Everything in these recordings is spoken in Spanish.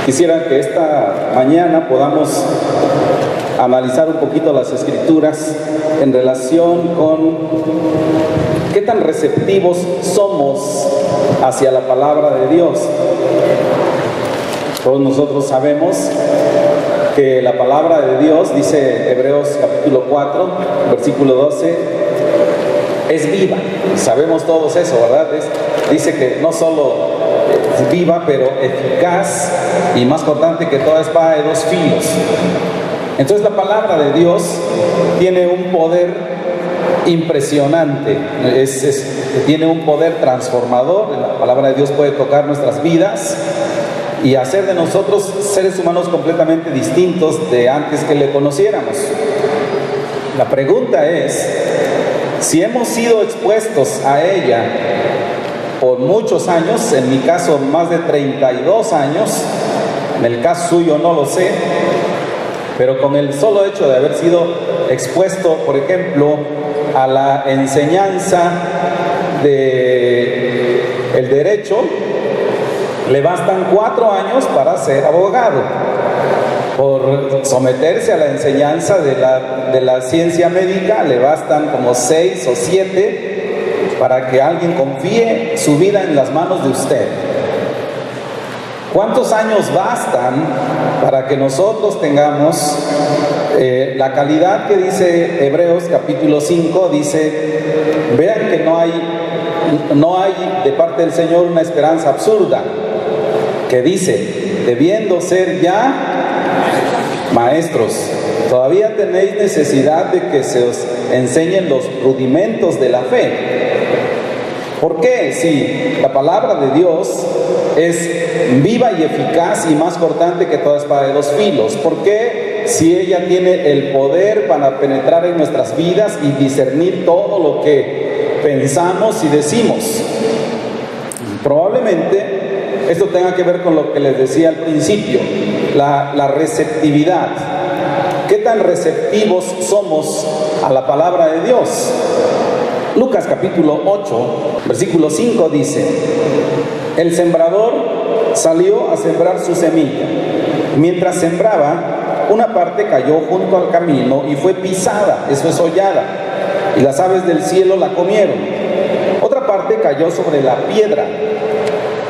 Quisiera que esta mañana podamos analizar un poquito las Escrituras en relación con qué tan receptivos somos hacia la palabra de Dios. Todos nosotros sabemos que la palabra de Dios, dice Hebreos capítulo 4, versículo 12, es viva. Sabemos todos eso, ¿verdad? Dice que no solo es viva, pero eficaz y más cortante que toda espada de dos filos. Entonces la palabra de Dios tiene un poder impresionante, tiene un poder transformador. La palabra de Dios puede tocar nuestras vidas y hacer de nosotros seres humanos completamente distintos de antes que le conociéramos. La pregunta es, si hemos sido expuestos a ella por muchos años, en mi caso más de 32 años, en el caso suyo no lo sé, pero con el solo hecho de haber sido expuesto, por ejemplo, a la enseñanza del derecho, le bastan 4 años para ser abogado. Por someterse a la enseñanza de la ciencia médica, le bastan como 6 o 7 para que alguien confíe su vida en las manos de usted. ¿Cuántos años bastan para que nosotros tengamos la calidad que dice Hebreos capítulo 5? Dice, vean que no hay de parte del Señor una esperanza absurda, que dice, debiendo ser ya maestros, todavía tenéis necesidad de que se os enseñen los rudimentos de la fe. ¿Por qué? Si la palabra de Dios es viva y eficaz y más cortante que toda espada de dos filos, ¿por qué si ella tiene el poder para penetrar en nuestras vidas y discernir todo lo que pensamos y decimos? Probablemente esto tenga que ver con lo que les decía al principio, la receptividad. ¿Qué tan receptivos somos a la palabra de Dios? Lucas capítulo 8, versículo 5 dice, el sembrador salió a sembrar su semilla. Mientras sembraba, una parte cayó junto al camino y fue pisada, eso es hollada, y las aves del cielo la comieron. Otra parte cayó sobre la piedra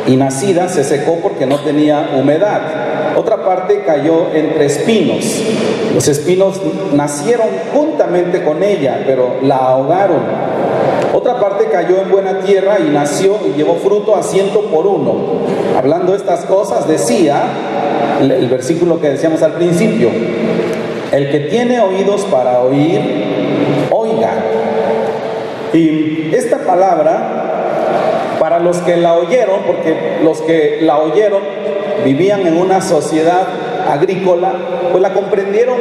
y nacida se secó porque no tenía humedad. Otra parte cayó entre espinos. Los espinos nacieron juntamente con ella, pero la ahogaron. Otra parte cayó en buena tierra y nació y llevó fruto a 100 por 1. Hablando de estas cosas, decía el versículo que decíamos al principio, el que tiene oídos para oír, oiga. Y esta palabra, para los que la oyeron, porque los que la oyeron vivían en una sociedad agrícola, pues la comprendieron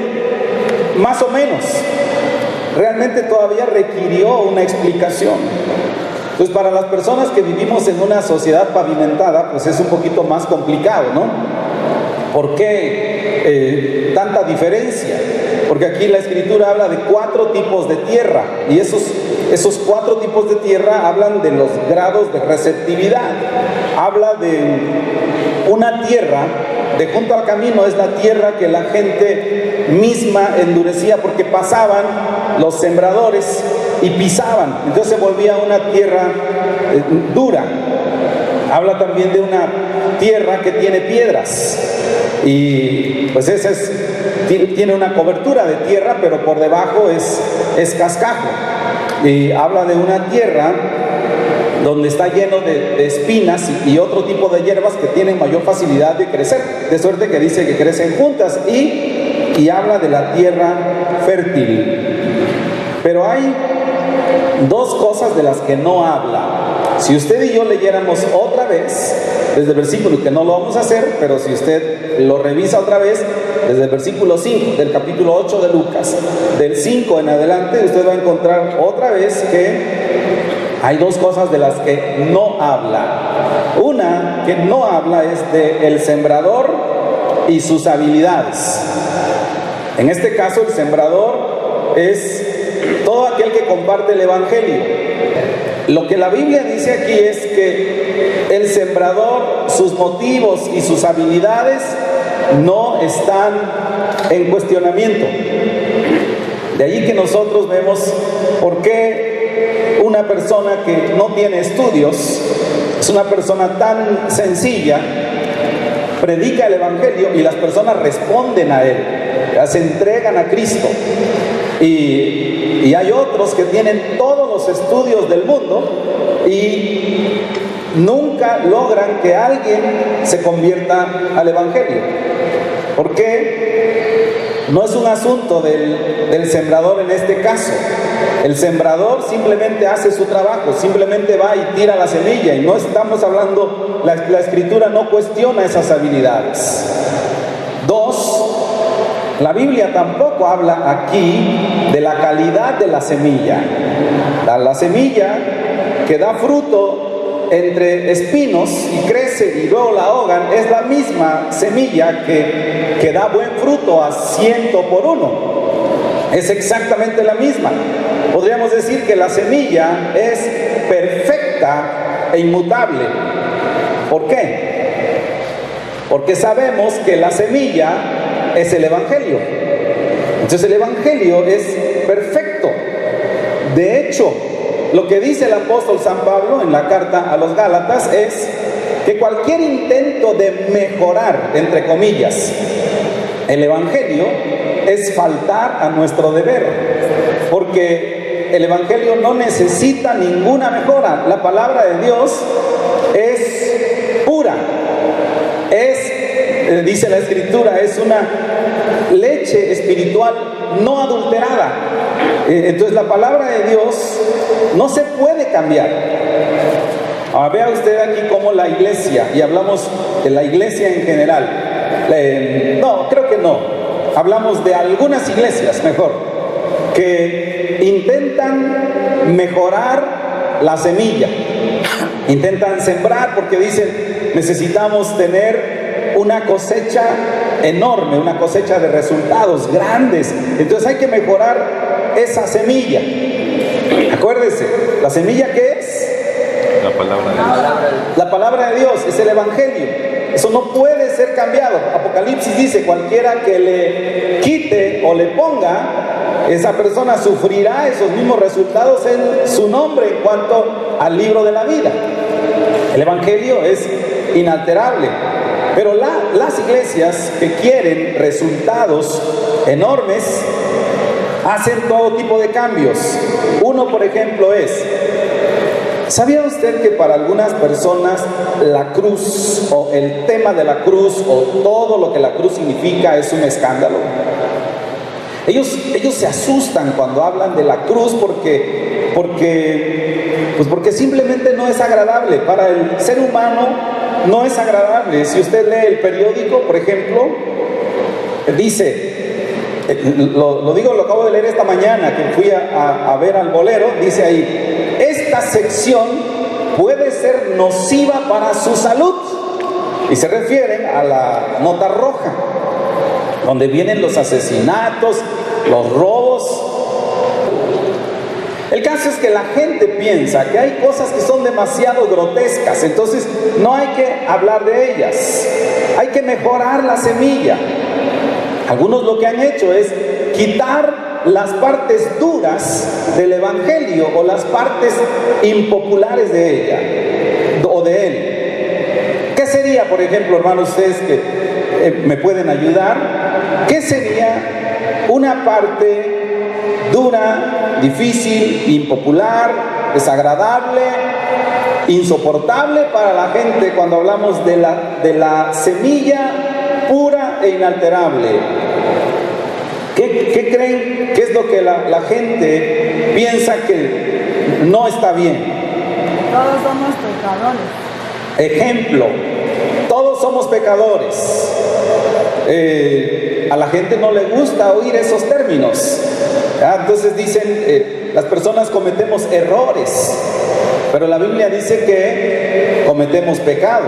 más o menos. Realmente todavía requirió una explicación. Pues para las personas que vivimos en una sociedad pavimentada, pues es un poquito más complicado, ¿no? ¿Por qué tanta diferencia? Porque aquí la Escritura habla de 4 tipos de tierra, y esos 4 tipos de tierra hablan de los grados de receptividad. Habla de una tierra de junto al camino, es la tierra que la gente misma endurecía porque pasaban los sembradores y pisaban, entonces se volvía una tierra dura. Habla también de una tierra que tiene piedras, y pues tiene una cobertura de tierra, pero por debajo es cascajo. Y habla de una tierra donde está lleno de espinas y otro tipo de hierbas que tienen mayor facilidad de crecer, de suerte que dice que crecen juntas, y habla de la tierra fértil. Pero hay 2 cosas de las que no habla. Si usted y yo leyéramos otra vez desde el versículo, que no lo vamos a hacer, pero si usted lo revisa otra vez desde el versículo 5 del capítulo 8 de Lucas, del 5 en adelante, usted va a encontrar otra vez que hay 2 cosas de las que no habla. Una que no habla es del sembrador y sus habilidades. En este caso, el sembrador es todo aquel que comparte el evangelio. Lo que la Biblia dice aquí es que el sembrador, sus motivos y sus habilidades no están en cuestionamiento. De allí que nosotros vemos por qué una persona que no tiene estudios, es una persona tan sencilla, predica el Evangelio y las personas responden a él, se entregan a Cristo. Y hay otros que tienen todos los estudios del mundo y nunca logran que alguien se convierta al Evangelio. ¿Por qué? No es un asunto del sembrador en este caso. El sembrador simplemente hace su trabajo, simplemente va y tira la semilla, y no estamos hablando, la Escritura no cuestiona esas habilidades. 2, la Biblia tampoco habla aquí de la calidad de la semilla. La semilla que da fruto entre espinos y crece y luego la ahogan es la misma semilla que da buen fruto a 100 por 1. Es exactamente la misma. Podríamos decir que la semilla es perfecta e inmutable. ¿Por qué? Porque sabemos que la semilla es el Evangelio. Entonces el Evangelio es perfecto. De hecho, lo que dice el apóstol San Pablo en la carta a los Gálatas es que cualquier intento de mejorar, entre comillas, el Evangelio es faltar a nuestro deber, porque el Evangelio no necesita ninguna mejora. La palabra de Dios es pura, dice la Escritura, es una leche espiritual no adulterada. Entonces la palabra de Dios no se puede cambiar. Ahora, vea usted aquí cómo la iglesia, y hablamos de la iglesia en general, no, creo que no, hablamos de algunas iglesias mejor, que intentan mejorar la semilla, intentan sembrar porque dicen necesitamos tener una cosecha enorme, una cosecha de resultados grandes, entonces hay que mejorar esa semilla. Acuérdese, ¿la semilla qué es? La palabra de Dios. La palabra de Dios es el Evangelio. Eso no puede ser cambiado. Apocalipsis dice, cualquiera que le quite o le ponga, esa persona sufrirá esos mismos resultados en su nombre en cuanto al libro de la vida. El Evangelio es inalterable. Pero las iglesias que quieren resultados enormes hacen todo tipo de cambios. Uno, por ejemplo, ¿sabía usted que para algunas personas la cruz o el tema de la cruz o todo lo que la cruz significa es un escándalo? Ellos se asustan cuando hablan de la cruz porque simplemente no es agradable. Para el ser humano no es agradable. Si usted lee el periódico, por ejemplo, dice, lo acabo de leer esta mañana que fui a ver al Bolero, dice ahí, esta sección puede ser nociva para su salud, y se refieren a la nota roja, donde vienen los asesinatos, los robos. El caso es que la gente piensa que hay cosas que son demasiado grotescas, entonces no hay que hablar de ellas, hay que mejorar la semilla. Algunos lo que han hecho es quitar las partes duras del Evangelio o las partes impopulares de ella o de él. ¿Qué sería, por ejemplo, hermanos, ustedes que me pueden ayudar? ¿Qué sería una parte dura, difícil, impopular, desagradable, insoportable para la gente cuando hablamos de la semilla pura e inalterable? ¿Qué creen que es lo que la gente piensa que no está bien? Todos somos pecadores. Ejemplo, todos somos pecadores. A la gente no le gusta oír esos términos. Entonces dicen, las personas cometemos errores, pero la Biblia dice que cometemos pecado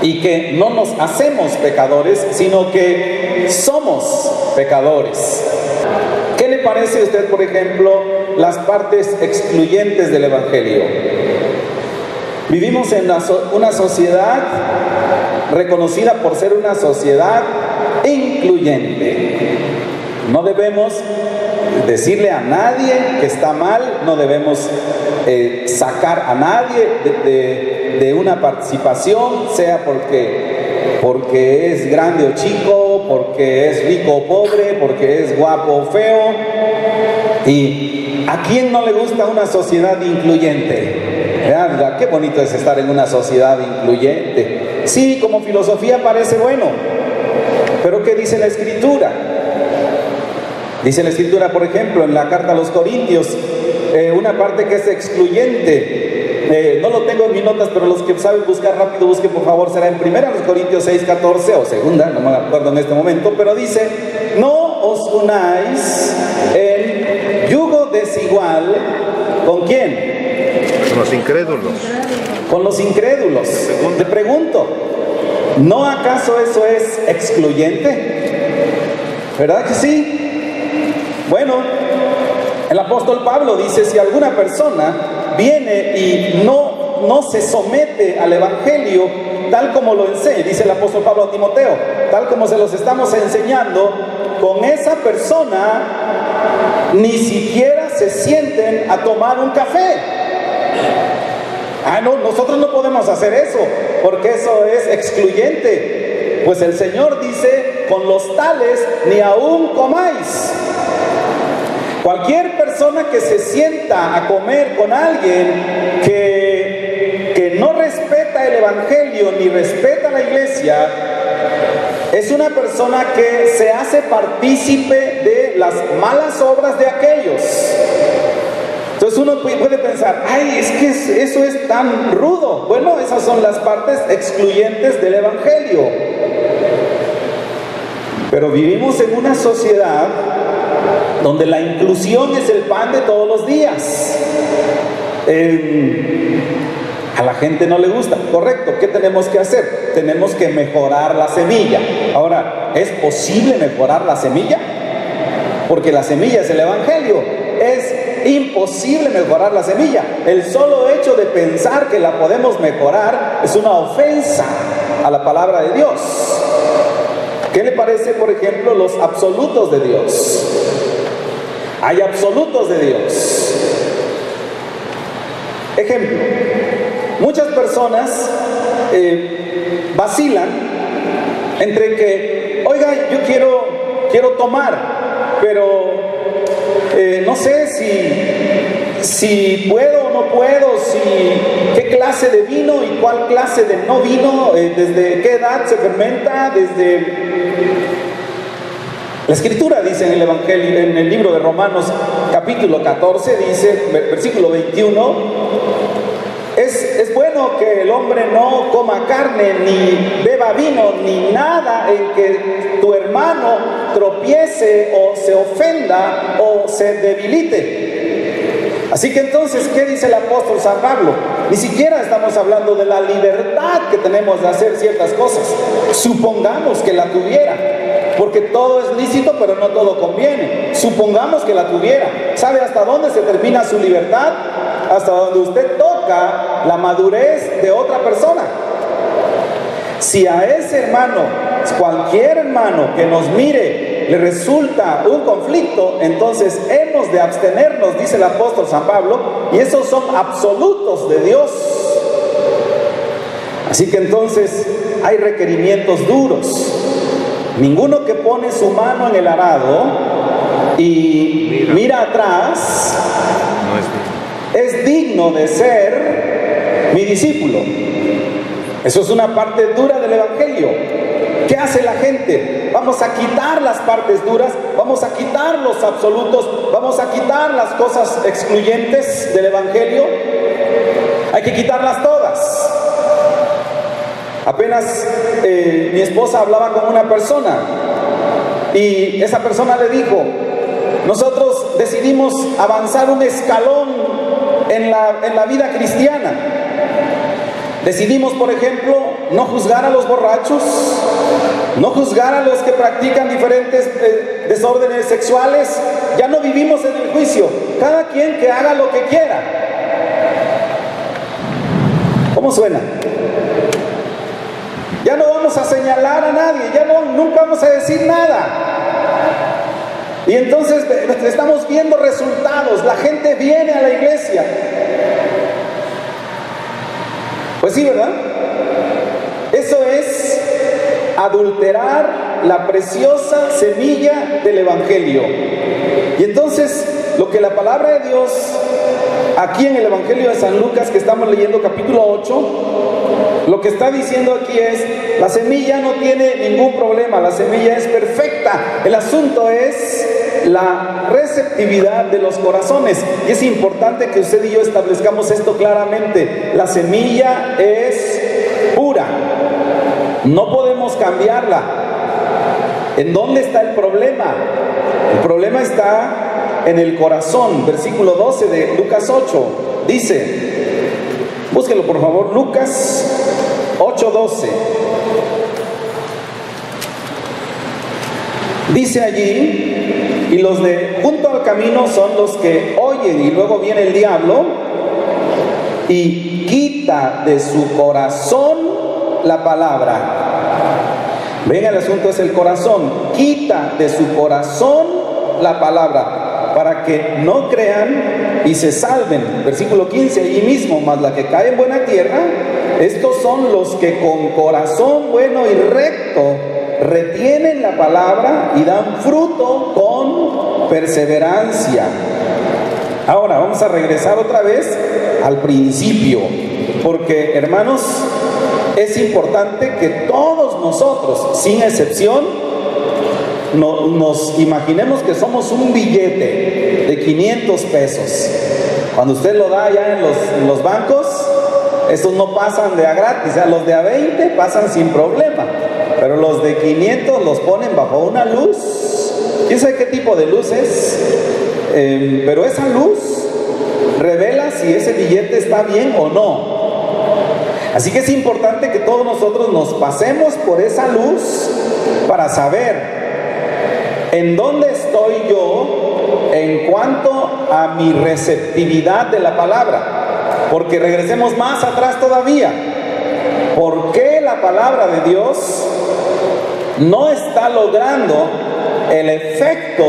y que no nos hacemos pecadores, sino que somos pecadores. ¿Qué le parece a usted, por ejemplo, las partes excluyentes del Evangelio? Vivimos en una sociedad reconocida por ser una sociedad incluyente. No debemos decirle a nadie que está mal, no debemos sacar a nadie de una participación, sea porque es grande o chico, porque es rico o pobre, porque es guapo o feo. ¿Y a quién no le gusta una sociedad incluyente? ¿Verdad? Qué bonito es estar en una sociedad incluyente. Sí, como filosofía parece bueno, pero ¿qué dice la Escritura? Dice la Escritura, por ejemplo, en la carta a los Corintios, una parte que es excluyente. No lo tengo en mis notas, pero los que saben buscar rápido, busquen por favor. Será en 1 Corintios 6:14 o segunda, no me acuerdo en este momento, pero dice: no os unáis en yugo desigual. ¿Con quién? Con los incrédulos. Con los incrédulos. Te pregunto, ¿no acaso eso es excluyente? ¿Verdad que sí? Bueno, el apóstol Pablo dice: si alguna persona viene y no se somete al evangelio tal como lo enseña, dice el apóstol Pablo a Timoteo, tal como se los estamos enseñando, con esa persona ni siquiera se sienten a tomar un café. No, nosotros no podemos hacer eso, porque eso es excluyente. Pues el Señor dice: con los tales ni aún comáis. Cualquier persona que se sienta a comer con alguien que no respeta el evangelio ni respeta la iglesia, es una persona que se hace partícipe de las malas obras de aquellos. Entonces uno puede pensar: ay, es que eso es tan rudo. Bueno, esas son las partes excluyentes del evangelio. Pero vivimos en una sociedad donde la inclusión es el pan de todos los días. A la gente no le gusta, correcto. ¿Qué tenemos que hacer? Tenemos que mejorar la semilla. Ahora, ¿es posible mejorar la semilla? Porque la semilla es el evangelio. Es imposible mejorar la semilla. El solo hecho de pensar que la podemos mejorar es una ofensa a la palabra de Dios. ¿Qué le parece, por ejemplo, los absolutos de Dios? Hay absolutos de Dios. Ejemplo: muchas personas vacilan entre que, oiga, yo quiero tomar, pero no sé si puedo o no puedo, qué clase de vino y cuál clase de no vino, desde qué edad se fermenta, desde... La Escritura dice en el Evangelio, en el libro de Romanos, capítulo 14, dice, versículo 21, es bueno que el hombre no coma carne, ni beba vino, ni nada en que tu hermano tropiece o se ofenda o se debilite. Así que entonces, ¿qué dice el apóstol San Pablo? Ni siquiera estamos hablando de la libertad que tenemos de hacer ciertas cosas. Supongamos que la tuviera, porque todo es lícito, pero no todo conviene. Supongamos que la tuviera. ¿Sabe hasta dónde se termina su libertad? Hasta donde usted toca la madurez de otra persona. Si a ese hermano, cualquier hermano que nos mire, le resulta un conflicto, entonces hemos de abstenernos, dice el apóstol San Pablo, y esos son absolutos de Dios. Así que entonces hay requerimientos duros. Ninguno que pone su mano en el arado y mira atrás es digno de ser mi discípulo. Eso es una parte dura del evangelio. ¿Qué hace la gente? Vamos a quitar las partes duras, vamos a quitar los absolutos, vamos a quitar las cosas excluyentes del evangelio. Hay que quitarlas todas. Apenas mi esposa hablaba con una persona y esa persona le dijo: nosotros decidimos avanzar un escalón en la vida cristiana. Decidimos, por ejemplo, no juzgar a los borrachos, no juzgar a los que practican diferentes desórdenes sexuales. Ya no vivimos en el juicio, cada quien que haga lo que quiera. ¿Cómo suena? Ya no vamos a señalar a nadie, nunca vamos a decir nada. Y entonces estamos viendo resultados, la gente viene a la iglesia. Pues sí, ¿verdad? Eso es adulterar la preciosa semilla del Evangelio. Y entonces, lo que la palabra de Dios, aquí en el Evangelio de San Lucas, que estamos leyendo capítulo 8, lo que está diciendo aquí es, la semilla no tiene ningún problema, la semilla es perfecta. El asunto es la receptividad de los corazones. Y es importante que usted y yo establezcamos esto claramente. La semilla es pura, no podemos cambiarla. ¿En dónde está el problema? El problema está en el corazón. Versículo 12 de Lucas 8 dice, búsquelo por favor, Lucas 8:12. Dice allí, y los de junto al camino son los que oyen, y luego viene el diablo y quita de su corazón la palabra. Ven, el asunto es el corazón. Quita de su corazón la palabra, para que no crean y se salven. Versículo 15, allí mismo, mas la que cae en buena tierra, estos son los que con corazón bueno y recto retienen la palabra y dan fruto con perseverancia. Ahora vamos a regresar otra vez al principio, porque hermanos, es importante que todos nosotros, sin excepción, nos imaginemos que somos un billete de 500 pesos. Cuando usted lo da ya en los bancos, estos no pasan de a gratis, o sea, los de a 20 pasan sin problema, pero los de 500 los ponen bajo una luz. ¿Quién sabe qué tipo de luz es? Pero esa luz revela si ese billete está bien o no. Así que es importante que todos nosotros nos pasemos por esa luz para saber en dónde estoy yo en cuanto a mi receptividad de la palabra. Porque regresemos más atrás todavía. ¿Por qué la palabra de Dios no está logrando el efecto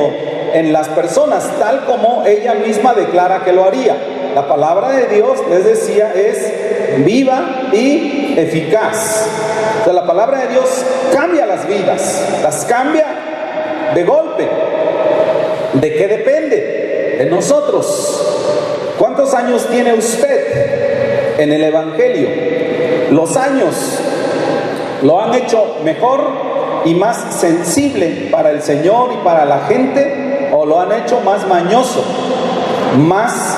en las personas tal como ella misma declara que lo haría? La palabra de Dios, les decía, es viva y eficaz. O sea, la palabra de Dios cambia las vidas, las cambia de golpe. ¿De qué depende? De nosotros. ¿Cuántos años tiene usted en el Evangelio? Los años lo han hecho mejor y más sensible para el Señor y para la gente, o lo han hecho más mañoso, más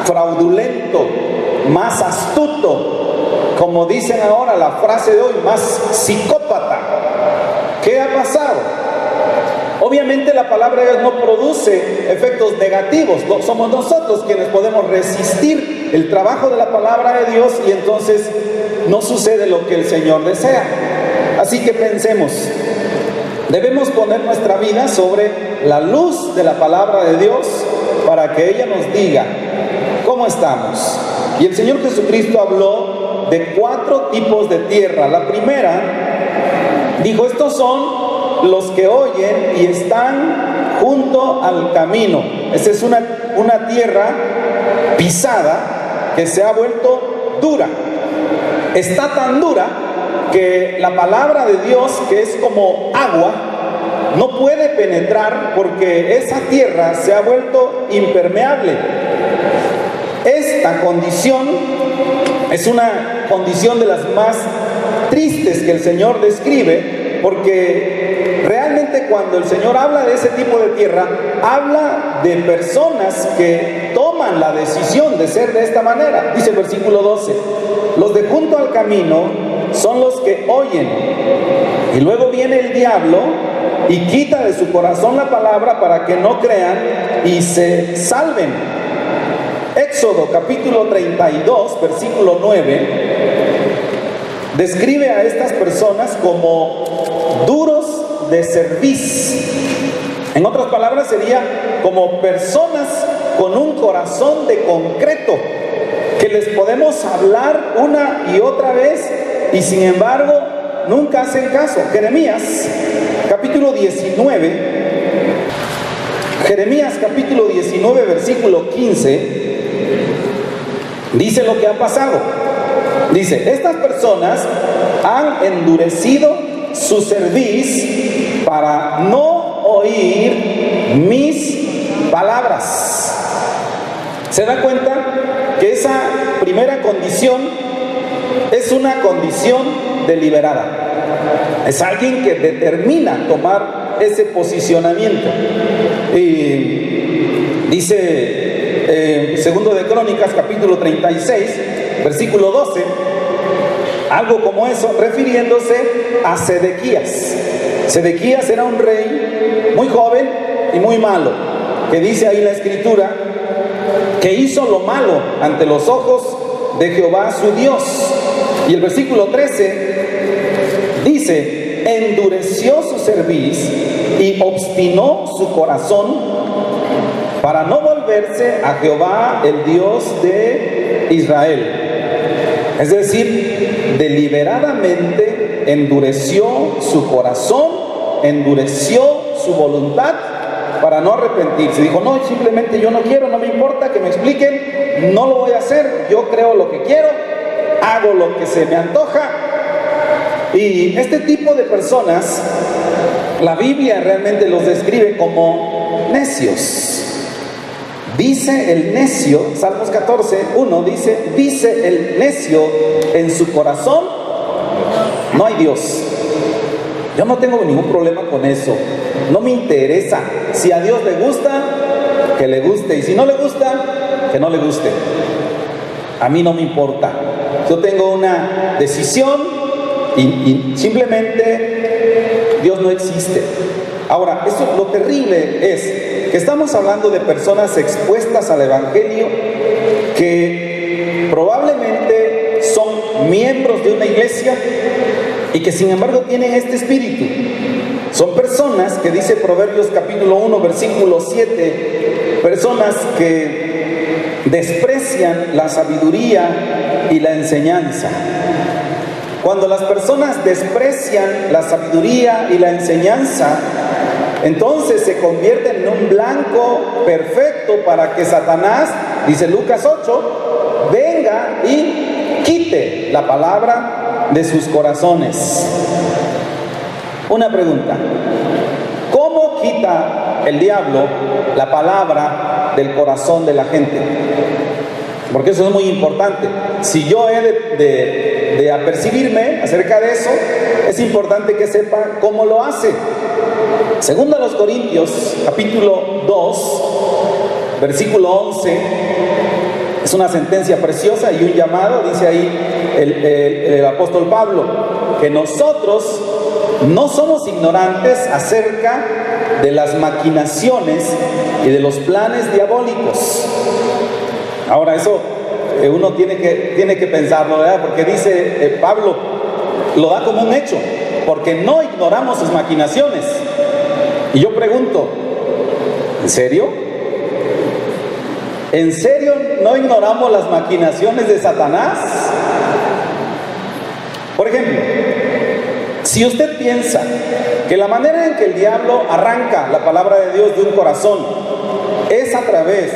fraudulento, más astuto, como dicen ahora la frase de hoy, más psicópata. ¿Qué ha pasado? Obviamente la palabra de Dios no produce efectos negativos, somos nosotros quienes podemos resistir el trabajo de la palabra de Dios y entonces no sucede lo que el Señor desea. Así que pensemos, debemos poner nuestra vida sobre la luz de la palabra de Dios para que ella nos diga cómo estamos. Y el Señor Jesucristo habló de 4 tipos de tierra. La primera, dijo, estos son los que oyen y están junto al camino. Esa es una tierra pisada que se ha vuelto dura. Está tan dura que la palabra de Dios, que es como agua, no puede penetrar porque esa tierra se ha vuelto impermeable. Esta condición es una condición de las más tristes que el Señor describe, porque realmente cuando el Señor habla de ese tipo de tierra, habla de personas que toman la decisión de ser de esta manera. Dice el versículo 12, los de junto al camino son los que oyen, y luego viene el diablo y quita de su corazón la palabra para que no crean y se salven. Éxodo capítulo 32, versículo 9, describe a estas personas como duros de cerviz. En otras palabras, sería como personas con un corazón de concreto, que les podemos hablar una y otra vez y sin embargo nunca hacen caso. Jeremías capítulo 19, Jeremías capítulo 19, versículo 15, dice lo que ha pasado. Dice, estas personas han endurecido su cerviz para no oír mis palabras. ¿Se da cuenta que esa primera condición es una condición deliberada? Es alguien que determina tomar ese posicionamiento. Y dice segundo de Crónicas capítulo 36 versículo 12, algo como eso, refiriéndose a Sedequías. Sedequías era un rey muy joven y muy malo, que dice ahí la escritura que hizo lo malo ante los ojos de Jehová su Dios. Y el versículo 13 dice, endureció su cerviz y obstinó su corazón para no volverse a Jehová, el Dios de Israel. Es decir, deliberadamente endureció su corazón, endureció su voluntad para no arrepentirse. Dijo, no, simplemente yo no quiero, no me importa que me expliquen, no lo voy a hacer, yo creo lo que quiero, hago lo que se me antoja. Y este tipo de personas, la Biblia realmente los describe como necios. Dice el necio, Salmos 14, 1, dice el necio en su corazón, no hay Dios. Yo no tengo ningún problema con eso, no me interesa. Si a Dios le gusta, que le guste, y si no le gusta, que no le guste. A mí no me importa. Yo tengo una decisión y simplemente Dios no existe. Ahora, eso, lo terrible es que estamos hablando de personas expuestas al Evangelio que probablemente son miembros de una iglesia y que sin embargo tienen este espíritu. Son personas que dice Proverbios capítulo 1 versículo 7, personas que desprecian la sabiduría y la enseñanza. Cuando las personas desprecian la sabiduría y la enseñanza, entonces se convierten en un blanco perfecto para que Satanás, dice Lucas 8, venga y quite la palabra de sus corazones. Una pregunta: ¿cómo quita el diablo la palabra del corazón de la gente? Porque eso es muy importante. Si yo he de apercibirme acerca de eso, es importante que sepa cómo lo hace. Segunda a los Corintios, capítulo 2, versículo 11, es una sentencia preciosa y un llamado, dice ahí el apóstol Pablo, que nosotros no somos ignorantes acerca de las maquinaciones y de los planes diabólicos. Ahora eso uno tiene que pensarlo, ¿verdad? Porque dice Pablo, lo da como un hecho, porque no ignoramos sus maquinaciones. Y yo pregunto, ¿en serio? ¿En serio no ignoramos las maquinaciones de Satanás? Por ejemplo, si usted piensa que la manera en que el diablo arranca la palabra de Dios de un corazón es a través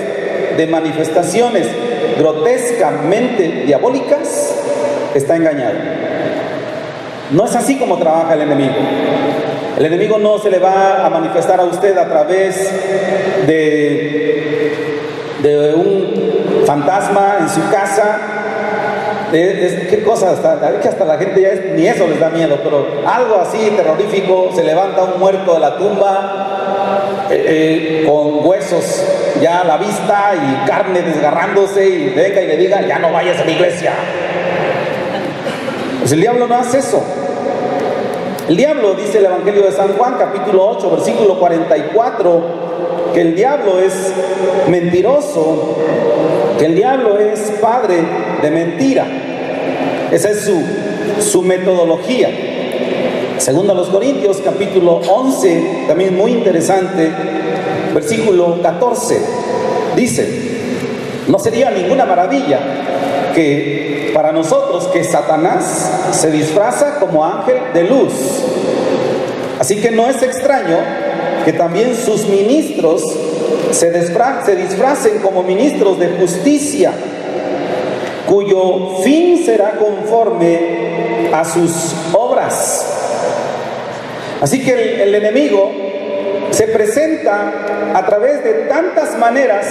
de manifestaciones grotescamente diabólicas, está engañado. No es así como trabaja el enemigo. El enemigo no se le va a manifestar a usted a través de un fantasma en su casa. ¿Qué cosa? Hasta la gente ya ni eso les da miedo, pero algo así terrorífico. Se levanta un muerto de la tumba con huesos ya a la vista y carne desgarrándose, y venga y le diga, ya no vayas a la iglesia. Pues el diablo no hace eso. El diablo, dice el Evangelio de San Juan, capítulo 8, versículo 44, que el diablo es mentiroso, que el diablo es padre de mentira. Esa es su metodología. Segundo a los Corintios, capítulo 11, también muy interesante, versículo 14, dice: no sería ninguna maravilla que para nosotros que Satanás se disfraza como ángel de luz. Así que no es extraño que también sus ministros se disfracen como ministros de justicia, cuyo fin será conforme a sus obras. Así que el enemigo se presenta a través de tantas maneras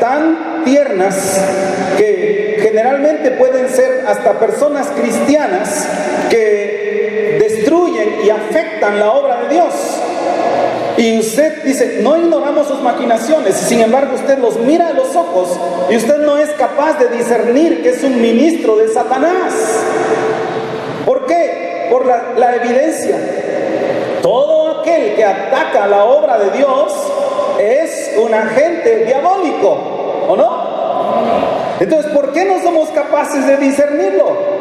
tan tiernas que generalmente pueden ser hasta personas cristianas que destruyen y afectan la obra de Dios. Y usted dice, no ignoramos sus maquinaciones, sin embargo usted los mira a los ojos y usted no es capaz de discernir que es un ministro de Satanás. ¿Por qué? Por la evidencia. Todo aquel que ataca la obra de Dios es un agente diabólico, ¿o no? Entonces, ¿por qué no somos capaces de discernirlo?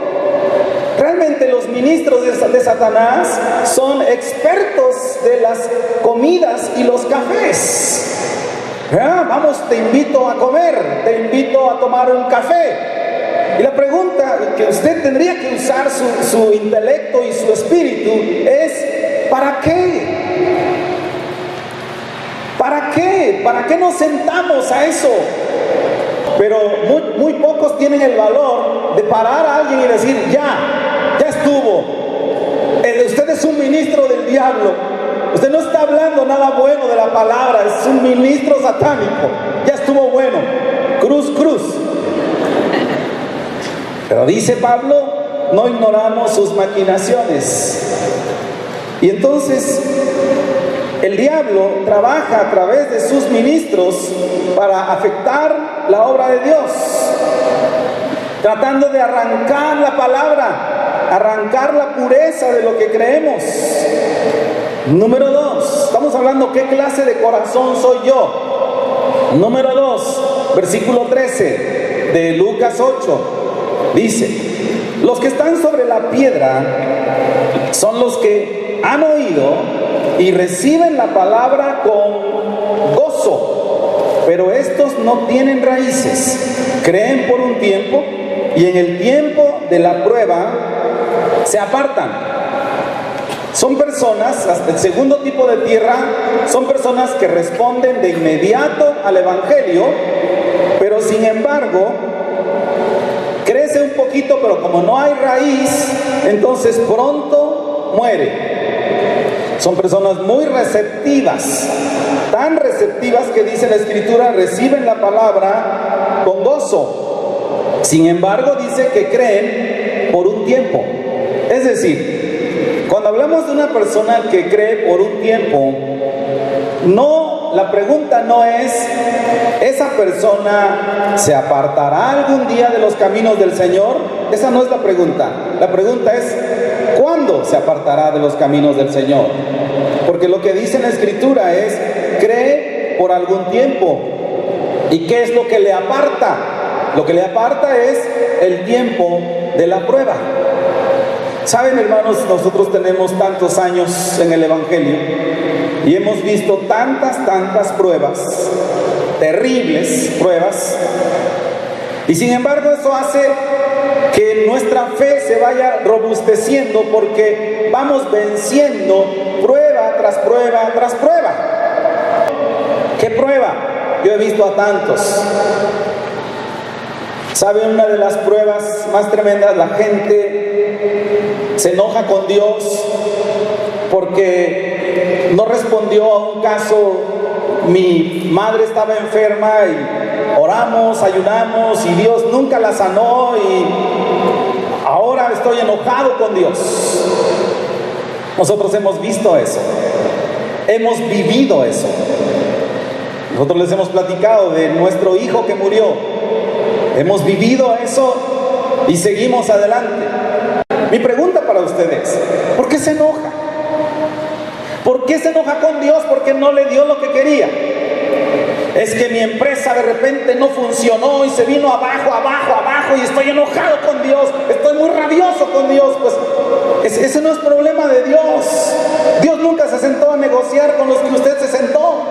Realmente los ministros de Satanás son expertos de las comidas y los cafés. Vamos, te invito a comer, te invito a tomar un café. Y la pregunta que usted tendría que usar su intelecto y su espíritu es, ¿para qué? ¿Para qué? ¿Para qué nos sentamos a eso? Pero muy pocos tienen el valor de parar a alguien y decir, ya estuvo. Usted es un ministro del diablo. Usted no está hablando nada bueno de la palabra, es un ministro satánico. Ya estuvo bueno. Cruz. Pero dice Pablo, no ignoramos sus maquinaciones. Y entonces el diablo trabaja a través de sus ministros para afectar la obra de Dios, tratando de arrancar la palabra, arrancar la pureza de lo que creemos. Número 2, estamos hablando qué clase de corazón soy yo. Número 2, versículo 13 de Lucas 8, dice, los que están sobre la piedra son los que han oído y reciben la palabra con gozo, pero estos no tienen raíces, creen por un tiempo y en el tiempo de la prueba se apartan. Son personas, el segundo tipo de tierra, son personas que responden de inmediato al evangelio, pero sin embargo crece un poquito, pero como no hay raíz, entonces pronto muere. Son personas muy receptivas, tan receptivas que dice la Escritura, reciben la palabra con gozo. Sin embargo, dice que creen por un tiempo. Es decir, cuando hablamos de una persona que cree por un tiempo, la pregunta no es, ¿esa persona se apartará algún día de los caminos del Señor? Esa no es la pregunta. La pregunta es, ¿cuándo se apartará de los caminos del Señor? Porque lo que dice la Escritura es, cree por algún tiempo. ¿Y qué es lo que le aparta? Lo que le aparta es el tiempo de la prueba. Saben, hermanos, nosotros tenemos tantos años en el Evangelio y hemos visto tantas pruebas, terribles pruebas, y sin embargo eso hace que nuestra fe se vaya robusteciendo porque vamos venciendo prueba tras prueba tras prueba. ¿Qué prueba? Yo he visto a tantos. ¿Saben? Una de las pruebas más tremendas, la gente se enoja con Dios porque no respondió a un caso. Mi madre estaba enferma y oramos, ayunamos y Dios nunca la sanó y ahora estoy enojado con Dios. Nosotros hemos visto eso, hemos vivido eso. Nosotros les hemos platicado de nuestro hijo que murió. Hemos vivido eso y seguimos adelante. Mi pregunta para ustedes, ¿por qué se enoja? ¿Por qué se enoja con Dios? Porque no le dio lo que quería. Es que mi empresa de repente no funcionó y se vino abajo y estoy enojado con Dios, estoy muy rabioso con Dios. Pues ese no es problema de Dios. Dios nunca se sentó a negociar con los que usted se sentó.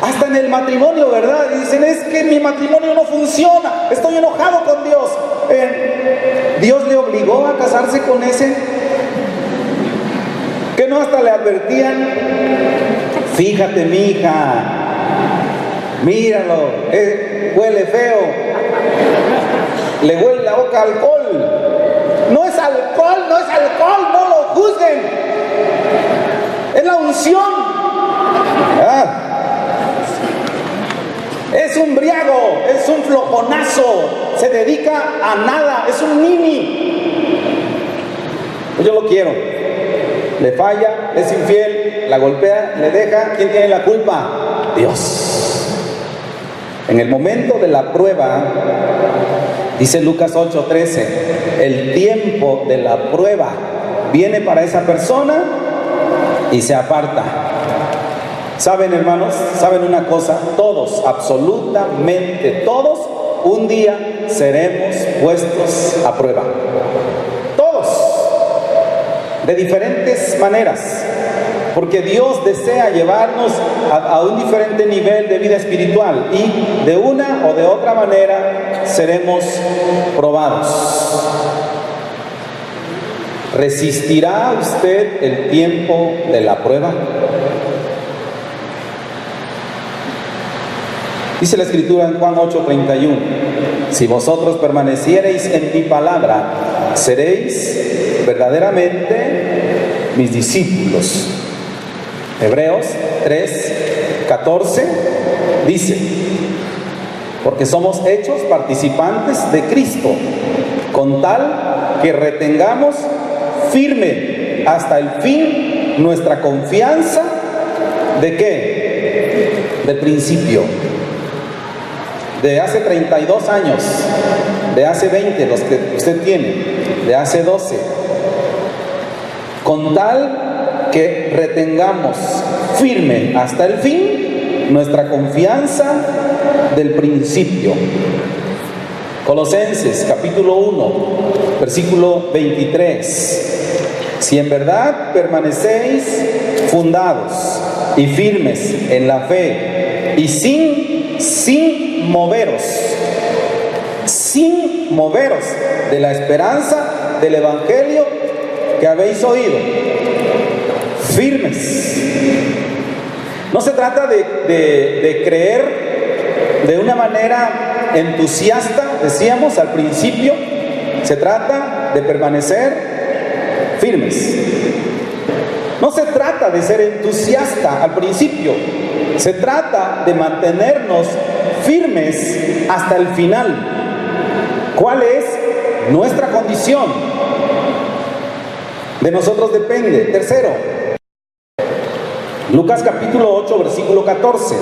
Hasta en el matrimonio, ¿verdad? Y dicen, es que mi matrimonio no funciona, estoy enojado con Dios. Dios le obligó a casarse con ese, que no hasta le advertían, fíjate mi hija, míralo, huele feo, le huele la boca a alcohol. No es alcohol, no es alcohol, no lo juzguen, es la unción. Es un briago, es un flojonazo, se dedica a nada, es un nini. Pues yo lo quiero. Le falla, es infiel, la golpea, le deja. ¿Quién tiene la culpa? Dios. En el momento de la prueba, dice Lucas 8:13, el tiempo de la prueba viene para esa persona y se aparta. ¿Saben, hermanos? ¿Saben una cosa? Todos, absolutamente todos, un día seremos puestos a prueba. Todos, de diferentes maneras, porque Dios desea llevarnos a un diferente nivel de vida espiritual y de una o de otra manera seremos probados. ¿Resistirá usted el tiempo de la prueba? Dice la Escritura en Juan 8:31, si vosotros permaneciereis en mi palabra, seréis verdaderamente mis discípulos. Hebreos 3:14 dice, porque somos hechos participantes de Cristo, con tal que retengamos firme hasta el fin nuestra confianza, ¿de qué? Del principio. De hace 32 años, de hace 20, los que usted tiene, de hace 12, con tal que retengamos firme hasta el fin nuestra confianza del principio. Colosenses capítulo 1, versículo 23. Si en verdad permanecéis fundados y firmes en la fe y sin moveros de la esperanza del evangelio que habéis oído, firmes. No se trata de creer de una manera entusiasta, decíamos al principio, se trata de permanecer firmes. No se trata de ser entusiasta al principio, se trata de mantenernos firmes hasta el final. ¿Cuál es nuestra condición? De nosotros depende. Tercero, Lucas capítulo 8, versículo 14.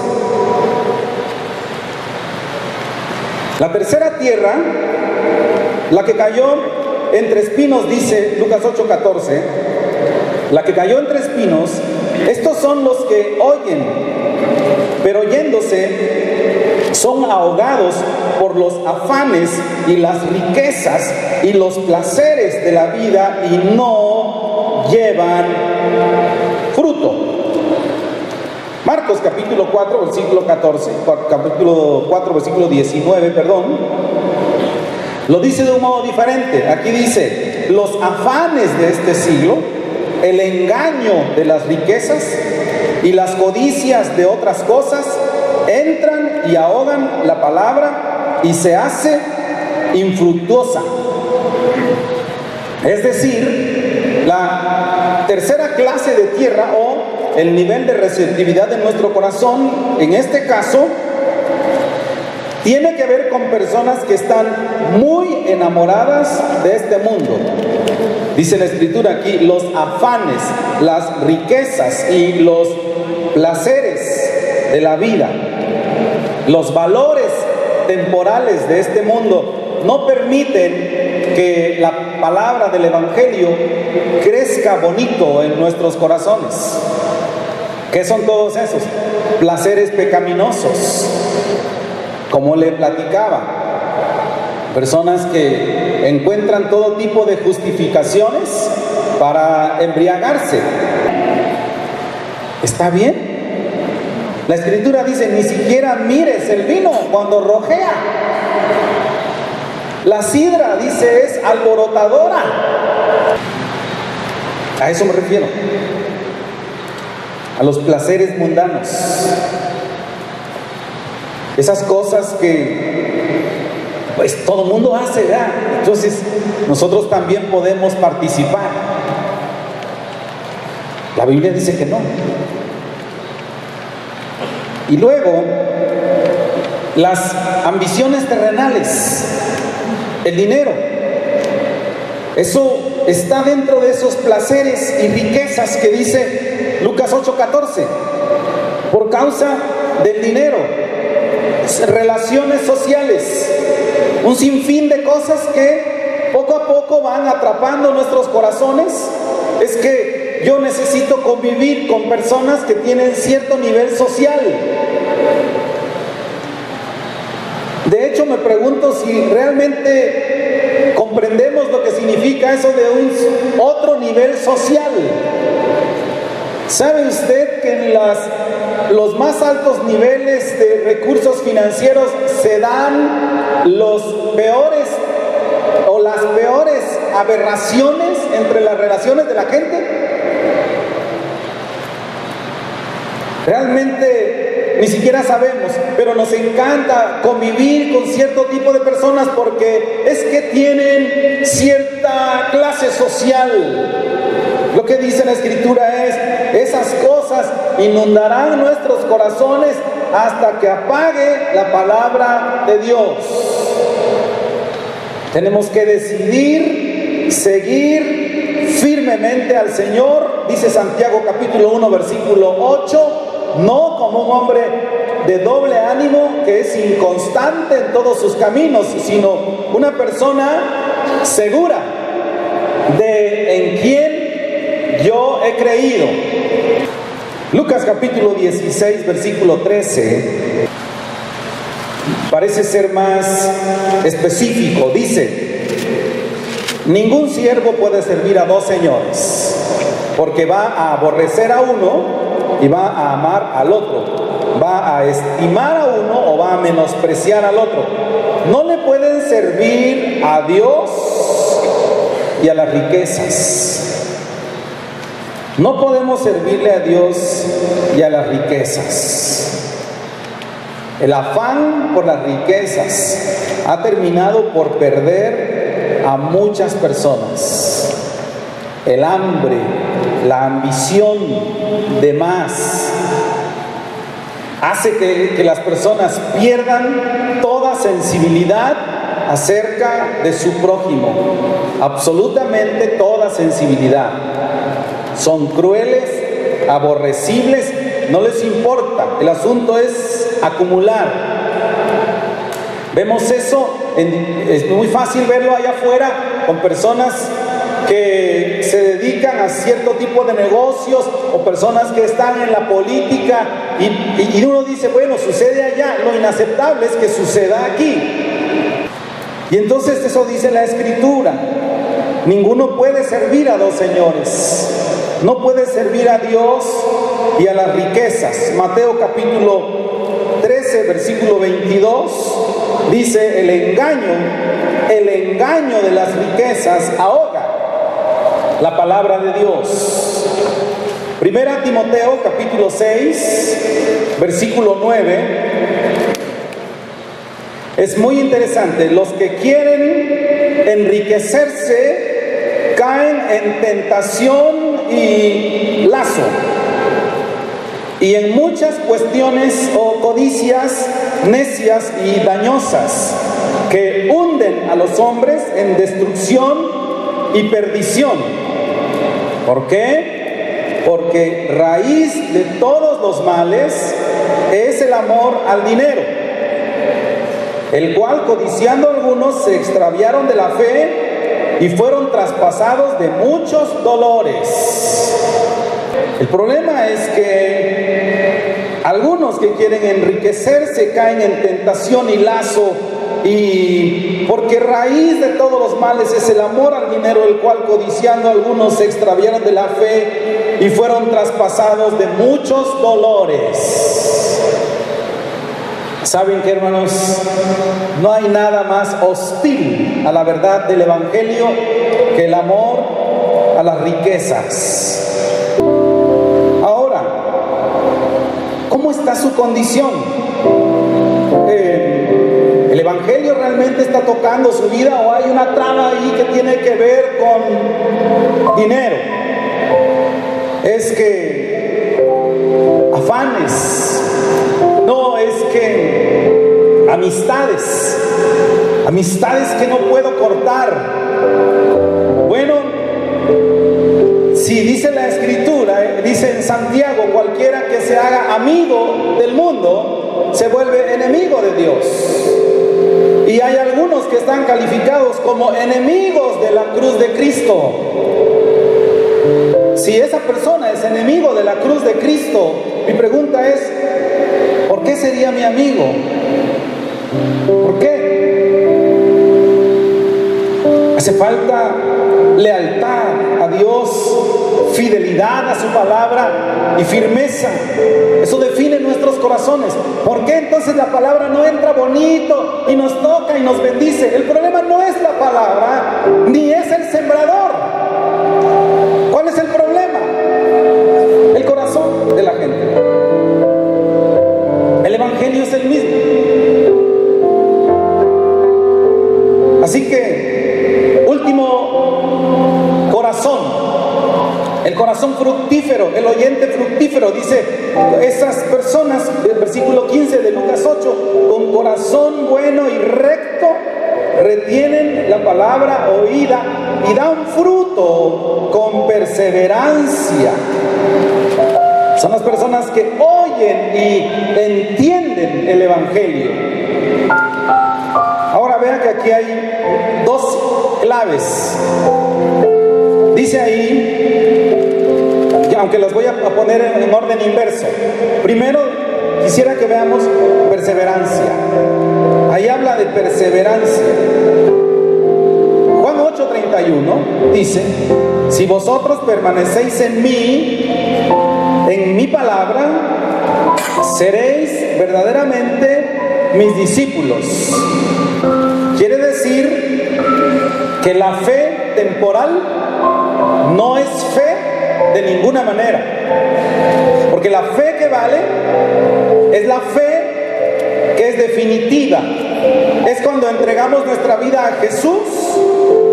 La tercera tierra, la que cayó entre espinos, dice Lucas 8:14, la que cayó entre espinos, estos son los que oyen, pero oyéndose son ahogados por los afanes y las riquezas y los placeres de la vida y no llevan fruto. Marcos capítulo 4, versículo 14, capítulo 4, versículo 19, lo dice de un modo diferente. Aquí dice, los afanes de este siglo, el engaño de las riquezas y las codicias de otras cosas entran y ahogan la palabra y se hace infructuosa. Es decir, la tercera clase de tierra o el nivel de receptividad de nuestro corazón, en este caso, tiene que ver con personas que están muy enamoradas de este mundo. Dice la Escritura aquí, los afanes, las riquezas y los placeres de la vida, los valores temporales de este mundo no permiten que la palabra del Evangelio crezca bonito en nuestros corazones. ¿Qué son todos esos? Placeres pecaminosos, como le platicaba, personas que encuentran todo tipo de justificaciones para embriagarse. ¿Está bien? La Escritura dice, ni siquiera mires el vino cuando rojea. La sidra, dice, es alborotadora. A eso me refiero. A los placeres mundanos. Esas cosas que pues todo el mundo hace, ¿verdad? Entonces nosotros también podemos participar. La Biblia dice que no. Y luego, las ambiciones terrenales, el dinero, eso está dentro de esos placeres y riquezas que dice Lucas 8:14. Por causa del dinero, relaciones sociales, un sinfín de cosas que poco a poco van atrapando nuestros corazones. Es que yo necesito convivir con personas que tienen cierto nivel social. De hecho, me pregunto si realmente comprendemos lo que significa eso de un otro nivel social. ¿Sabe usted que en los más altos niveles de recursos financieros se dan los peores o las peores aberraciones entre las relaciones de la gente? Realmente ni siquiera sabemos, pero nos encanta convivir con cierto tipo de personas porque es que tienen cierta clase social. Lo que dice la Escritura es: esas cosas inundarán nuestros corazones hasta que apague la palabra de Dios. Tenemos que decidir seguir firmemente al Señor, dice Santiago capítulo 1 versículo 8, no como un hombre de doble ánimo que es inconstante en todos sus caminos, sino una persona segura de en quién yo he creído. Lucas capítulo 16 versículo 13 parece ser más específico. Dice: ningún siervo puede servir a dos señores, porque va a aborrecer a uno y va a amar al otro, va a estimar a uno o va a menospreciar al otro. No le pueden servir a Dios y a las riquezas. No podemos servirle a Dios y a las riquezas. El afán por las riquezas ha terminado por perder a muchas personas. El hambre, la ambición de más, hace que las personas pierdan toda sensibilidad acerca de su prójimo. Absolutamente toda sensibilidad. Son crueles, aborrecibles, no les importa. El asunto es acumular. Vemos eso, es muy fácil verlo allá afuera con personas que se dedican a cierto tipo de negocios o personas que están en la política y uno dice, bueno, sucede allá, lo inaceptable es que suceda aquí. Y entonces eso dice la Escritura: ninguno puede servir a dos señores. No puede servir a Dios y a las riquezas. Mateo capítulo 13 versículo 22 dice: el engaño de las riquezas ahoga la palabra de Dios. Primera Timoteo capítulo 6 versículo 9 es muy interesante. Los que quieren enriquecerse caen en tentación y lazo, y en muchas cuestiones o codicias necias y dañosas que hunden a los hombres en destrucción y perdición. ¿Por qué? Porque raíz de todos los males es el amor al dinero, el cual, codiciando algunos, se extraviaron de la fe y fueron traspasados de muchos dolores. El problema es que algunos que quieren enriquecerse caen en tentación y lazo, y porque raíz de todos los males es el amor al dinero, el cual, codiciando algunos, se extraviaron de la fe y fueron traspasados de muchos dolores. ¿Saben qué, hermanos? No hay nada más hostil a la verdad del Evangelio que el amor a las riquezas. Ahora, ¿cómo está su condición? ¿El Evangelio realmente está tocando su vida o hay una trama ahí que tiene que ver con dinero? Es que afanes, no, es que amistades que no puedo cortar. Bueno, si dice la Escritura, dice en Santiago, cualquiera que se haga amigo del mundo se vuelve enemigo de Dios. Y hay algunos que están calificados como enemigos de la cruz de Cristo. Si esa persona es enemigo de la cruz de Cristo, mi pregunta es, ¿por qué sería mi amigo? ¿Por qué? Hace falta lealtad a Dios, fidelidad a su palabra y firmeza. Eso define nuestros corazones. ¿Por qué entonces la palabra no entra bonito y nos toca y nos bendice? El problema no es la palabra, ni es el sembrador. ¿Cuál es el problema? El corazón de la gente. El Evangelio es el mismo. Así que, último corazón, el corazón fructífero, el oyente fructífero, dice esas personas, el versículo 15 de Lucas 8, con corazón bueno y recto, retienen la palabra oída y dan fruto con perseverancia. Son las personas que oyen y entienden el Evangelio. Ahora vea que aquí hay dos claves. Dice ahí, que aunque las voy a poner en orden inverso. Primero, quisiera que veamos perseverancia. Ahí habla de perseverancia. Juan 8:31 dice: si vosotros permanecéis en mi palabra, seréis verdaderamente mis discípulos. Quiere decir que la fe temporal no es fe de ninguna manera, porque la fe que vale es la fe que es definitiva. Es cuando entregamos nuestra vida a Jesús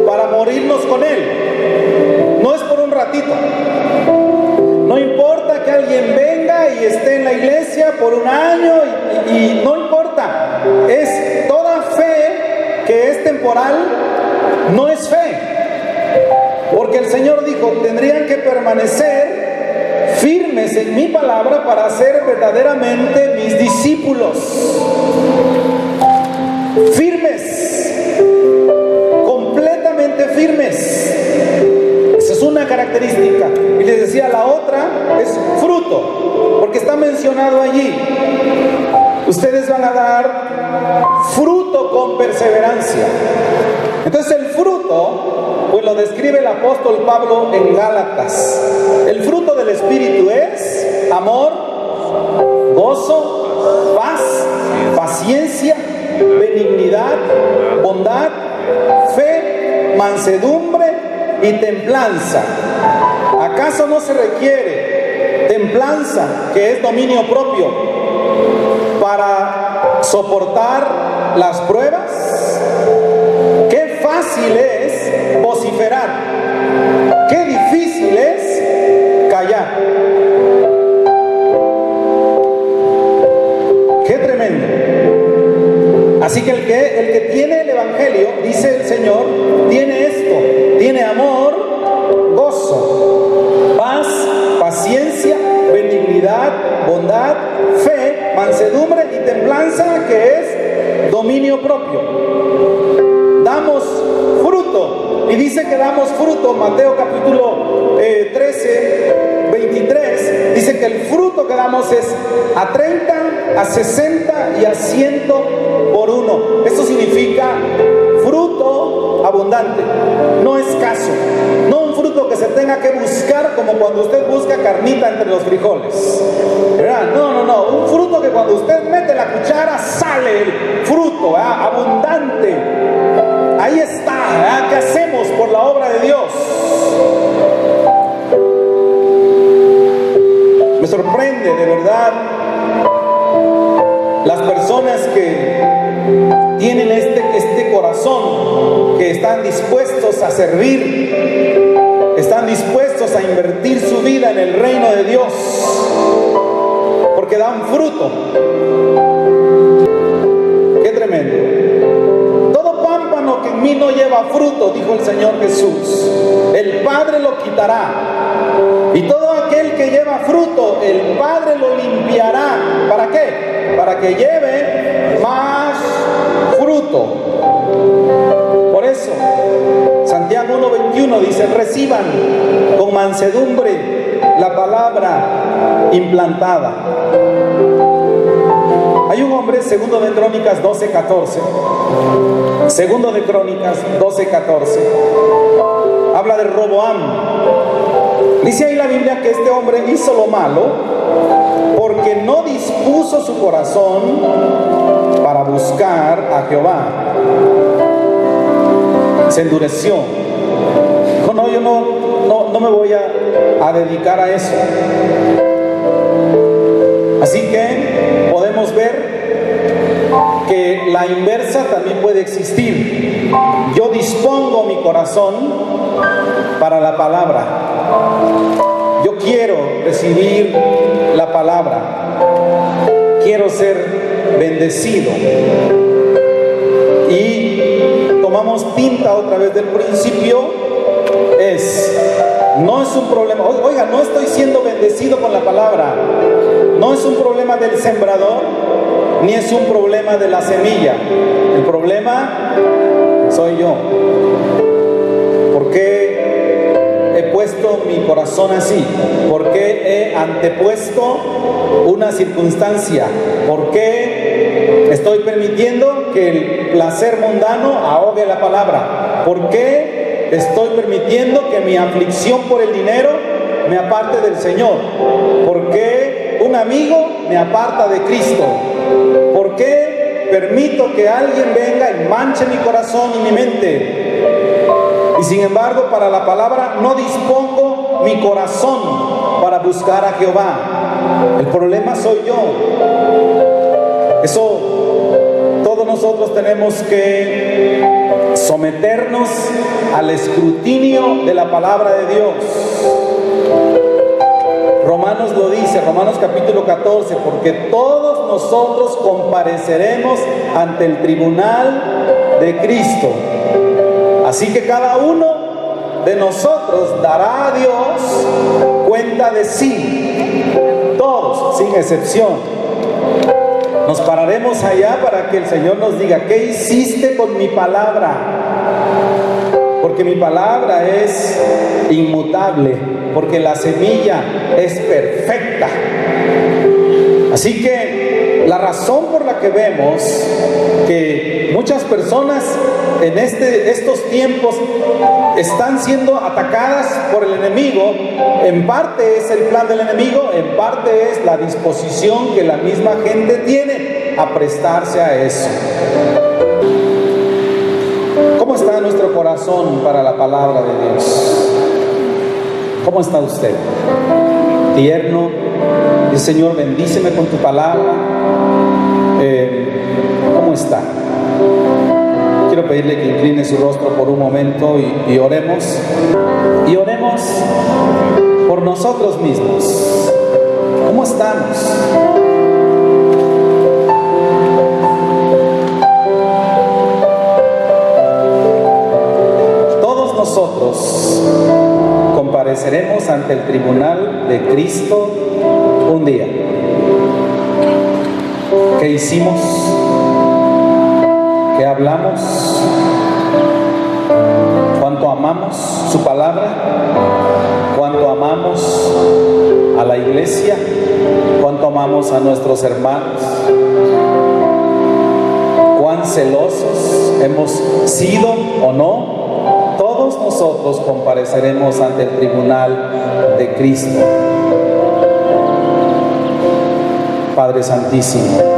para morirnos con Él. No es por un ratito. No importa que alguien venga y esté en la iglesia por un año y no importa. Es toda fe que es temporal, no es fe. Porque el Señor dijo, tendrían que permanecer firmes en mi palabra para ser verdaderamente mis discípulos. Firmes, completamente firmes. Esa es una característica. Y les decía, la otra es fruto, porque está mencionado allí. Ustedes van a dar fruto con perseverancia. Entonces el fruto, pues lo describe el apóstol Pablo en Gálatas. El fruto del Espíritu es amor, gozo, paz, paciencia, benignidad, bondad, fe, mansedumbre y templanza. ¿Acaso no se requiere templanza, que es dominio propio, para soportar las pruebas? Qué fácil es vociferar, qué difícil es callar. Qué tremendo. Así que el que tiene el Evangelio, dice el Señor, tiene esto, tiene amor, gozo, paz, paciencia, benignidad, bondad, fe, mansedumbre y templanza, que es dominio propio. Damos fruto, y dice que damos fruto. Mateo capítulo 13, 23, dice que el fruto que damos es a 30, a 60 y a 100 por uno. Esto significa fruto abundante, no escaso, no un fruto que se tenga que buscar como cuando usted busca carnita entre los frijoles. ¿verdad? No, un fruto que cuando usted mete la cuchara sale el fruto, ¿verdad? Abundante. Ahí está, ¿verdad? ¿Qué hacemos por la obra de Dios? Me sorprende de verdad las personas que tienen este corazón, que están dispuestos a servir, están dispuestos a invertir su vida en el reino de Dios, porque dan fruto. Qué tremendo. Todo pámpano que en mí no lleva fruto, dijo el Señor Jesús, el Padre lo quitará. Y todo aquel que lleva fruto, el Padre lo limpiará. ¿Para qué? Para que lleve más fruto. Por eso, Santiago 1:21 dice: reciban con mansedumbre la palabra implantada. Hay un hombre, segundo de Crónicas 12:14. Segundo de Crónicas 12:14. Habla de Roboam. Dice ahí la Biblia que este hombre hizo lo malo porque no dispuso su corazón para buscar a Jehová. Se endureció. Dijo: no, yo no me voy a dedicar a eso. Así que podemos ver que la inversa también puede existir. Yo dispongo mi corazón para la palabra. Yo quiero recibir la palabra. Quiero ser bendecido. Y tomamos pinta otra vez del principio. No es un problema. Oiga, no estoy siendo bendecido con la palabra. No es un problema del sembrador, ni es un problema de la semilla. El problema soy yo. ¿Por qué he puesto mi corazón así? ¿Por qué he antepuesto una circunstancia? ¿Por qué estoy permitiendo que el placer mundano ahogue la palabra? ¿Por qué estoy permitiendo que mi aflicción por el dinero me aparte del Señor? ¿Por qué un amigo me aparta de Cristo? ¿Por qué permito que alguien venga y manche mi corazón y mi mente? Y sin embargo, para la palabra no dispongo mi corazón para buscar a Jehová. El problema soy yo. Eso todos nosotros tenemos que someternos al escrutinio de la palabra de Dios. Romanos lo dice, Romanos capítulo 14, porque todos nosotros compareceremos ante el tribunal de Cristo. Así que cada uno de nosotros dará a Dios cuenta de sí. Todos, sin excepción. Nos pararemos allá para que el Señor nos diga: ¿qué hiciste con mi palabra? Porque mi palabra es inmutable, porque la semilla es perfecta. Así que la razón por la que vemos que muchas personas en estos tiempos están siendo atacadas por el enemigo, en parte es el plan del enemigo, en parte es la disposición que la misma gente tiene a prestarse a eso. ¿Cómo está nuestro corazón para la palabra de Dios? ¿Cómo está usted? Tierno. Y Señor, bendíceme con tu palabra. ¿Cómo está? Quiero pedirle que incline su rostro por un momento y oremos. Y oremos por nosotros mismos. ¿Cómo estamos? Todos nosotros compareceremos ante el tribunal de Cristo un día. ¿Qué hicimos? ¿Qué hablamos? ¿Cuánto amamos su palabra? ¿Cuánto amamos a la iglesia? ¿Cuánto amamos a nuestros hermanos? ¿Cuán celosos hemos sido o no? Todos nosotros compareceremos ante el tribunal de Cristo. Padre Santísimo.